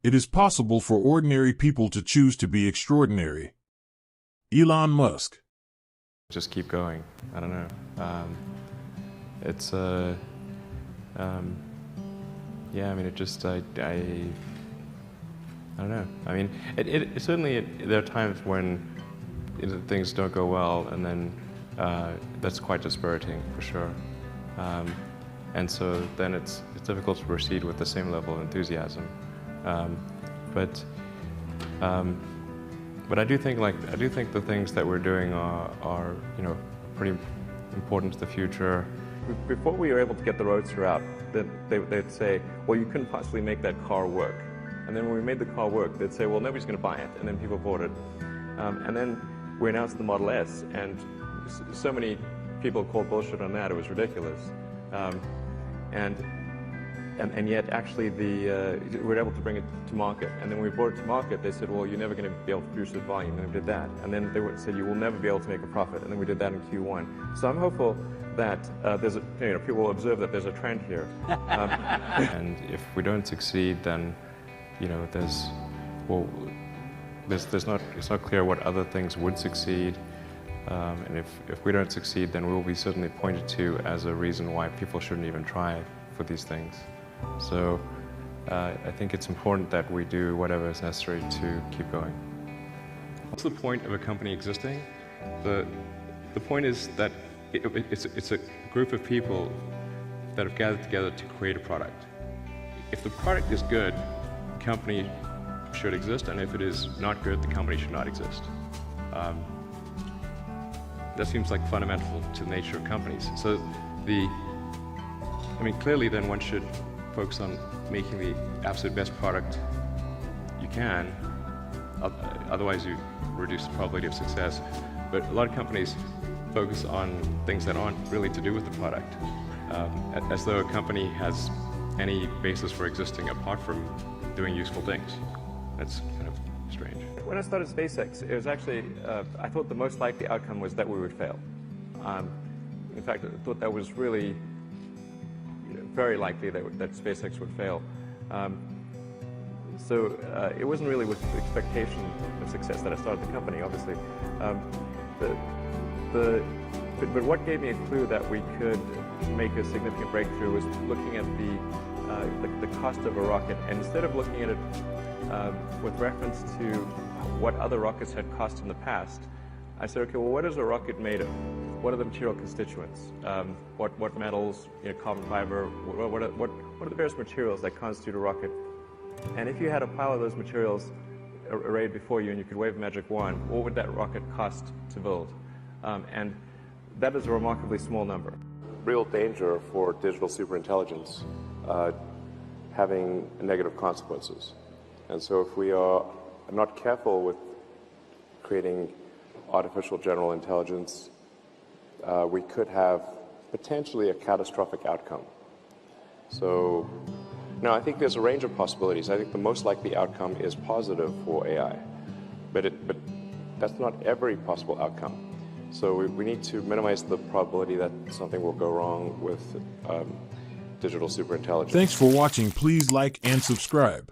It is possible for ordinary people to choose to be extraordinary. Elon Musk. Just keep going. I don't know. Yeah, I mean, it just, I don't know. I mean, it certainly, there are times when things don't go well, and then that's quite dispiriting, for sure. And so then it's difficult to proceed with the same level of enthusiasm. But I do think the things that we're doing are pretty important to the future. Before we were able to get the Roadster out, they'd say, well, you couldn't possibly make that car work. And then when we made the car work, they'd say, well, nobody's going to buy it. And then people bought it. And then we announced the Model S, and so many people called bullshit on that. It was ridiculous. And yet, actually, we were able to bring it to market. And then when we brought it to market, they said, well, you're never going to be able to produce it at volume. And we did that. And then they said, you will never be able to make a profit. And then we did that in Q1. So I'm hopeful that people will observe that there's a trend here. And if we don't succeed, then it's not clear what other things would succeed. And if we don't succeed, then we'll be certainly pointed to as a reason why people shouldn't even try for these things. So I think it's important that we do whatever is necessary to keep going. What's the point of a company existing? The point is that it's a group of people that have gathered together to create a product. If the product is good, the company should exist, and if it is not good, the company should not exist. That seems like fundamental to the nature of companies. So clearly then one should focus on making the absolute best product you can, otherwise you reduce the probability of success. But a lot of companies focus on things that aren't really to do with the product, as though a company has any basis for existing apart from doing useful things. That's kind of strange. When I started SpaceX, it was actually, I thought the most likely outcome was that we would fail. In fact, I thought that was really very likely that SpaceX would fail. So it wasn't really with the expectation of success that I started the company, obviously. But what gave me a clue that we could make a significant breakthrough was looking at the cost of a rocket, and instead of looking at it with reference to what other rockets had cost in the past, I said, okay, well, what is a rocket made of? What are the material constituents? What metals, carbon fiber, what are the various materials that constitute a rocket? And if you had a pile of those materials arrayed before you and you could wave a magic wand, what would that rocket cost to build? And that is a remarkably small number. Real danger for digital superintelligence having negative consequences. And so if we are not careful with creating artificial general intelligence, we could have potentially a catastrophic outcome. So now I think there's a range of possibilities. I think the most likely outcome is positive for AI, but that's not every possible outcome. So we need to minimize the probability that something will go wrong with digital superintelligence. Thanks for watching. Please like and subscribe.